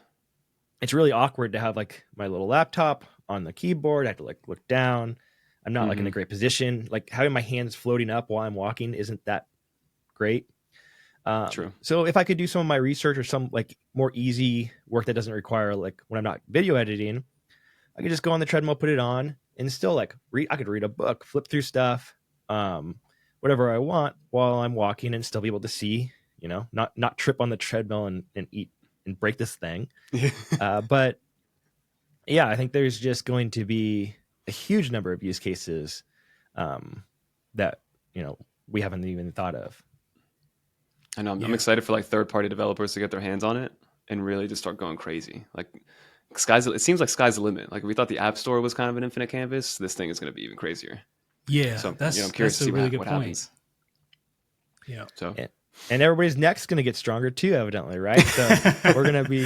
it's really awkward to have like my little laptop on the keyboard. I have to like look down. I'm not like in a Mhm. great position. Like having my hands floating up while I'm walking isn't that great. True. So if I could do some of my research or some like more easy work that doesn't require like when I'm not video editing, I could just go on the treadmill, put it on, and still like read. I could read a book, flip through stuff, whatever I want while I'm walking, and still be able to see. Not trip on the treadmill and eat and break this thing. But yeah, I think there's just going to be a huge number of use cases that we haven't even thought of. I know. I'm Yeah. excited for like third-party developers to get their hands on it and really just start going crazy. Like it seems like sky's the limit. Like we thought the App Store was kind of an infinite canvas. This thing is going to be even crazier. Yeah, So I'm curious that's to a see really good what point. happens. Yeah. So And everybody's neck's going to get stronger too, evidently, right? So we're going to be,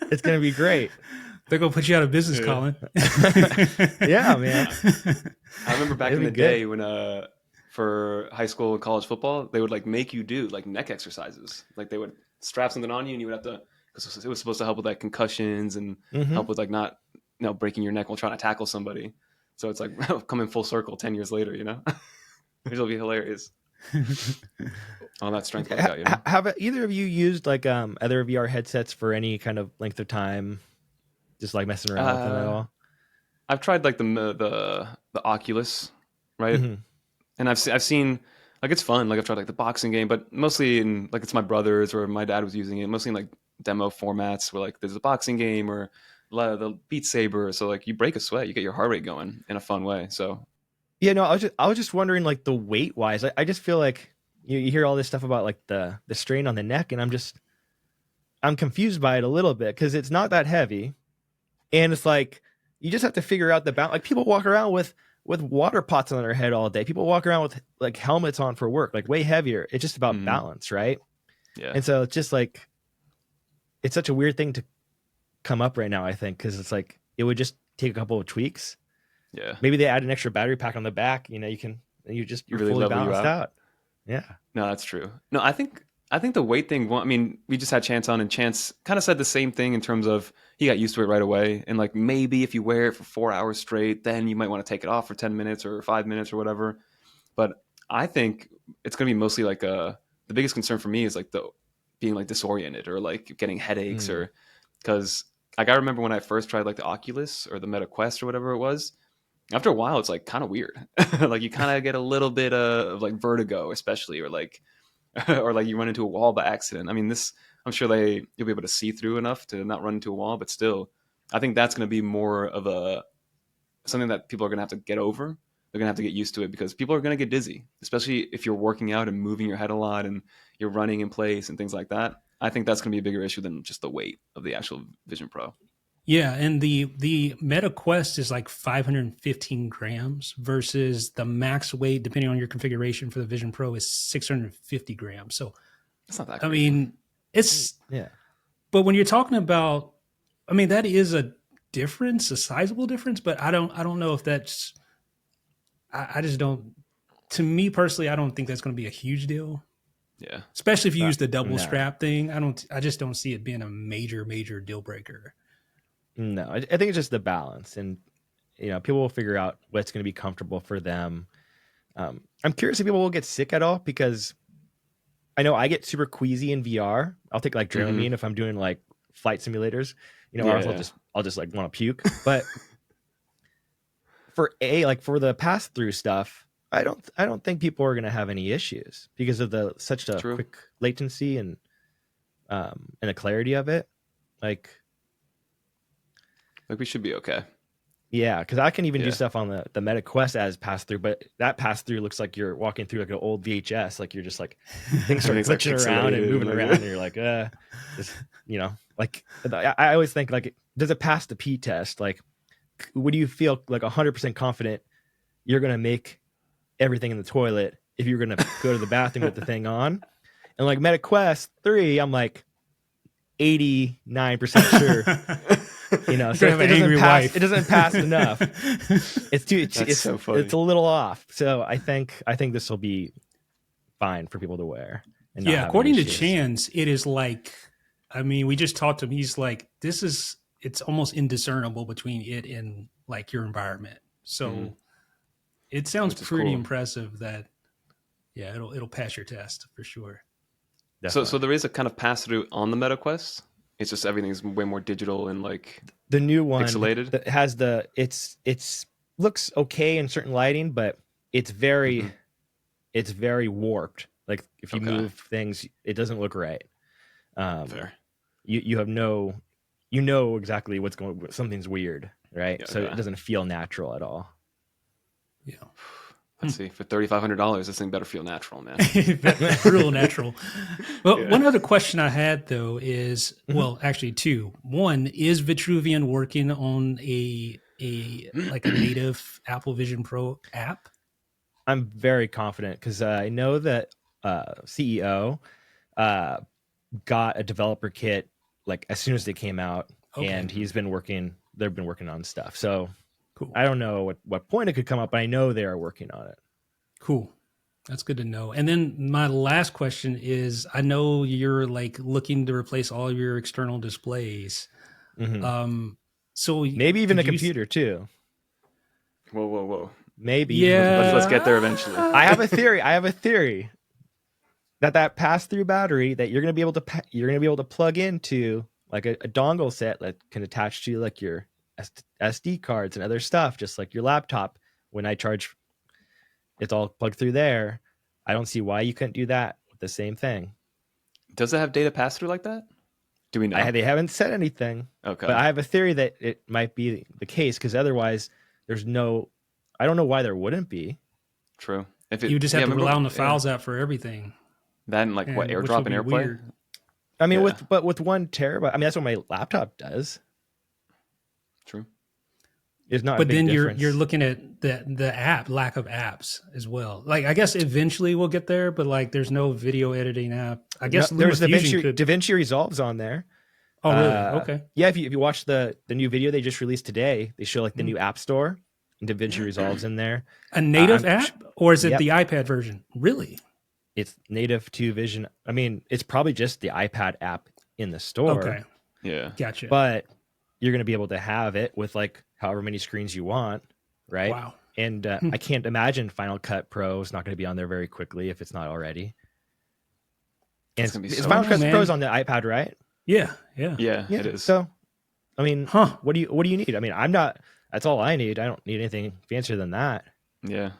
it's going to be great. They're gonna put you out of business, Yeah. Colin. Yeah, man. I remember back It'll in the be good. day when for high school and college football, they would like make you do like neck exercises. Like they would strap something on you and you would have to, because it was supposed to help with like concussions and Mhm. help with like not breaking your neck while trying to tackle somebody. So it's like coming full circle 10 years later, which will be hilarious. On that strength workout, Have either of you used like other VR headsets for any kind of length of time? Just like messing around with them at all? I've tried like the Oculus, right? Mhm. And I've seen like it's fun. Like I've tried like the boxing game, but mostly in like it's my brothers or my dad was using it. Mostly in like demo formats where like there's a boxing game or the Beat Saber. So like you break a sweat, you get your heart rate going in a fun way. So Yeah, no, I was just wondering like the weight wise. I just feel like you hear all this stuff about like the strain on the neck, and I'm confused by it a little bit because it's not that heavy, and it's like you just have to figure out the balance. Like people walk around with water pots on their head all day. People walk around with like helmets on for work, like way heavier. It's just about Mhm. balance, right? yeah, And so it's just like it's such a weird thing to come up right now, I think, because it's like it would just take a couple of tweaks. yeah. Maybe they add an extra battery pack on the back. You're Really fully level you balanced out. out. Yeah. No, that's true. No, I think the weight thing. Well, I mean, we just had Chance on, and Chance kind of said the same thing in terms of he got used to it right away. And like maybe if you wear it for 4 hours straight, then you might want to take it off for 10 minutes or 5 minutes or whatever. But I think it's going to be mostly like the biggest concern for me is like the being like disoriented or like getting headaches because like I remember when I first tried like the Oculus or the Meta Quest or whatever it was. after a while, it's like kind of weird. Like you kind of get a little bit of like vertigo, especially, or like, or like you run into a wall by accident. I mean, this, I'm sure you'll be able to see through enough to not run into a wall, but still, I think that's going to be more of something that people are going to have to get over. They're going to have to get used to it because people are going to get dizzy, especially if you're working out and moving your head a lot and you're running in place and things like that. I think that's going to be a bigger issue than just the weight of the actual Vision Pro. Yeah, and the Meta Quest is like 515 grams versus the max weight, depending on your configuration for the Vision Pro, is 650 grams. So, It's not that I crazy. mean, it's Yeah. But when you're talking about, I mean, that is a difference, a sizable difference. But I don't know if that's. I just don't. To me personally, I don't think that's going to be a huge deal. Yeah. Especially if you use the double No. strap thing. I just don't see it being a major deal breaker. No, I think it's just the balance, and people will figure out what's going to be comfortable for them. I'm curious if people will get sick at all, because I know I get super queasy in VR. I'll take like Dramamine if I'm doing like flight simulators, or else I'll just like want to puke. But for the pass through stuff, I don't think people are going to have any issues because of such a True. quick latency and the clarity of it. Like we should be okay. Yeah, because I can even do Yeah. stuff on the Meta Quest as pass through, but that pass through looks like you're walking through like an old VHS. Like you're just like things start Everything's, like, glitching around and pixelated moving and, around, like, and you're like, like I always think like, does it pass the P test? Like, would you feel like 100% confident you're gonna make everything in the toilet if you're gonna go to the bathroom with the thing on? And like Meta Quest 3, I'm like 89% sure. So it doesn't pass enough. It's so funny. It's a little off. So I think this will be fine for people to wear. And not Yeah, have according any to issues. Chance, it is like, I mean, we just talked to him. He's like, it's almost indiscernible between it and like your environment. So it sounds Which is pretty cool. impressive that, yeah, it'll pass your test for sure. So Definitely. there is a kind of pass through on the Meta Quest. It's just everything's way more digital and like The new one pixelated? that has it's looks okay in certain lighting, but it's very warped. Like if you Okay. move things, it doesn't look right. fair. You have exactly what's going. Something's weird, right? Yeah, So okay. it doesn't feel natural at all. Yeah. Let's see. For $3,500, this thing better feel natural, man. Real natural. Well, Yeah. one other question I had though is, well, actually two. One, is Vitruvian working on a like a native Apple Vision Pro app? I'm very confident because I know that CEO got a developer kit like as soon as they came out, Okay. and he's been working. They've been working on stuff. So Cool. I don't know what point it could come up, but I know they are working on it. Cool. That's good to know. And then my last question is, I know you're like looking to replace all your external displays. Mhm. So Maybe even a did you- computer too. Whoa. Maybe. Yeah. Let's get there eventually. I have a theory that pass through battery that you're gonna be able to plug into like a dongle set that can attach to like your SD cards and other stuff, just like your laptop. When I charge, it's all plugged through there. I don't see why you couldn't do that with the same thing. Does it have data pass through like that? Do we know? They haven't said anything, Okay. but I have a theory that it might be the case, because otherwise I don't know why there wouldn't be. True. If you just have to remember- rely on the Files app for everything. That and like what, And which AirDrop would and be AirPlay? weird. I mean, Yeah. with 1 terabyte, I mean, that's what my laptop does. True. It's not. But a big then difference. you're looking at the lack of apps as well. Like I guess eventually we'll get there, but like there's no video editing app. I guess there's LumaFusion could. DaVinci Resolve's on there. Oh really? Okay. Yeah, if you watch the new video they just released today, they show like the new App Store, and DaVinci Resolve's in there. A native I'm- app, or is it Yep. the iPad version? Really? It's native to Vision. I mean, it's probably just the iPad app in the store. Okay, Yeah. gotcha. But you're going to be able to have it with like however many screens you want, right? Wow. And I can't imagine Final Cut Pro is not going to be on there very quickly if it's not already. And That's gonna be so Final Cut nice. Pro is on the iPad, right? Yeah. Yeah, it is. So, I mean, Huh. what do you need? I mean, I'm not That's all I need. I don't need anything fancier than that. Yeah.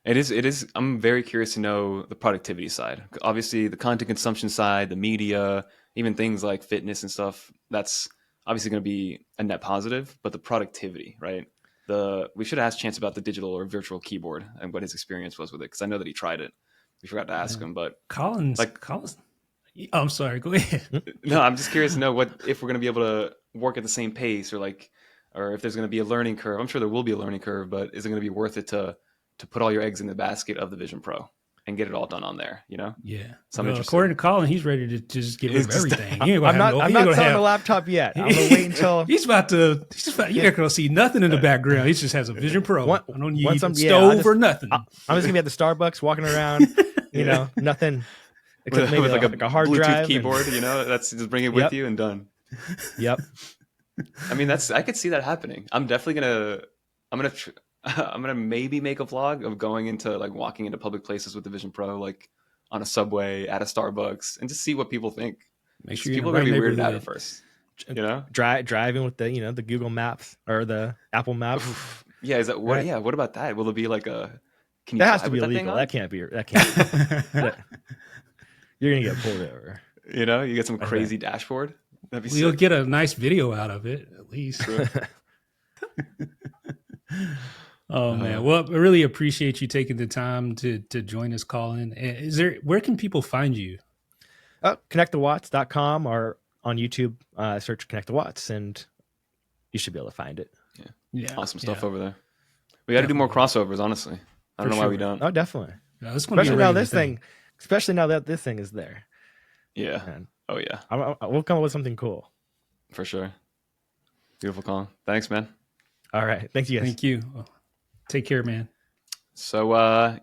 It is. It is. I'm very curious to know the productivity side. Obviously, the content consumption side, the media, even things like fitness and stuff. That's obviously going to be a net positive. But the productivity, right? We should ask Chance about the digital or virtual keyboard and what his experience was with it, because I know that he tried it. We forgot to ask him, but like, Collins. Oh, I'm sorry. Go ahead. no, I'm just curious to know what if we're going to be able to work at the same pace, or if there's going to be a learning curve. I'm sure there will be a learning curve, but is it going to be worth it to put all your eggs in the basket of the Vision Pro and get it all done on there? You know? Yeah. So I'm Well, interested. according to Colin, he's ready to just get rid of everything. He ain't gonna I'm have not. no- I'm he ain't not gonna selling have- a laptop yet. I'm gonna wait until. He's about to. You're not gonna see nothing in the background. He just has a Vision Pro. One- I don't need once a I'm- stove or nothing. I'm just gonna be at the Starbucks walking around. You know, nothing except maybe with like a hard Bluetooth drive keyboard, you know, that's just bring it with Yep. you and done. Yep. I mean, I could see that happening. I'm definitely I'm gonna maybe make a vlog of going into like walking into public places with the Vision Pro, like on a subway, at a Starbucks, and just see what people think. Make sure you're People in are the gonna right be weirded out at neighborhood. first, you know. Driving with the Google Maps or the Apple Maps. Yeah, is that what? Right. Yeah, what about that? Will it be like a? Can you That has drive to be with that thing illegal. on? That can't be. That can't. You're gonna get pulled over. You know, you get some Okay. crazy dashboard. That'd be You'll sick. get a nice video out of it, at least. Oh man, well, I really appreciate you taking the time to join us, Colin. Where can people find you? ConnectTheWatts.com or on YouTube, search Connect the Watts, and you should be able to find it. Yeah, Awesome stuff yeah. over there. We got to do more crossovers, honestly. I don't For know why we sure. don't. Oh, definitely. Yeah, it's gonna be a Especially now regular this thing. Especially now that this thing is there. Yeah. Man, Oh yeah, we'll come up with something cool. for sure. Beautiful, Colin. Thanks, man. All right. Thanks, you guys. Thank you. Well, take care, man. So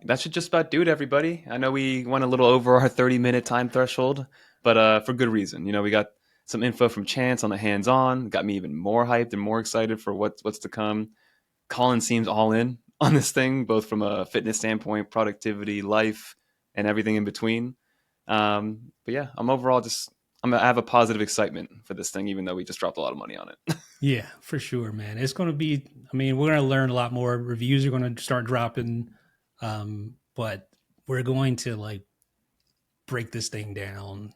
that should just about do it, everybody. I know we went a little over our 30-minute time threshold, but for good reason. You know, we got some info from Chance on the hands-on, got me even more hyped and more excited for what's to come. Colin seems all in on this thing, both from a fitness standpoint, productivity, life, and everything in between. But yeah, I'm gonna have a positive excitement for this thing, even though we just dropped a lot of money on it. Yeah, for sure, man. It's going to be, I mean, we're going to learn a lot more. Reviews are going to start dropping. But we're going to like break this thing down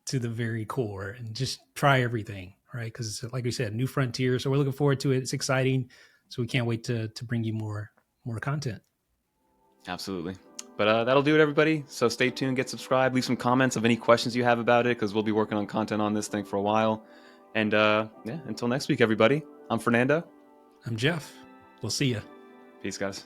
to the very core and just try everything, right? Because like we said, new frontier. So we're looking forward to it. It's exciting. So we can't wait to bring you more content. Absolutely. But that'll do it, everybody. So stay tuned, get subscribed, leave some comments of any questions you have about it, because we'll be working on content on this thing for a while. And yeah, until next week, everybody, I'm Fernando. I'm Jeff. We'll see you. Peace, guys.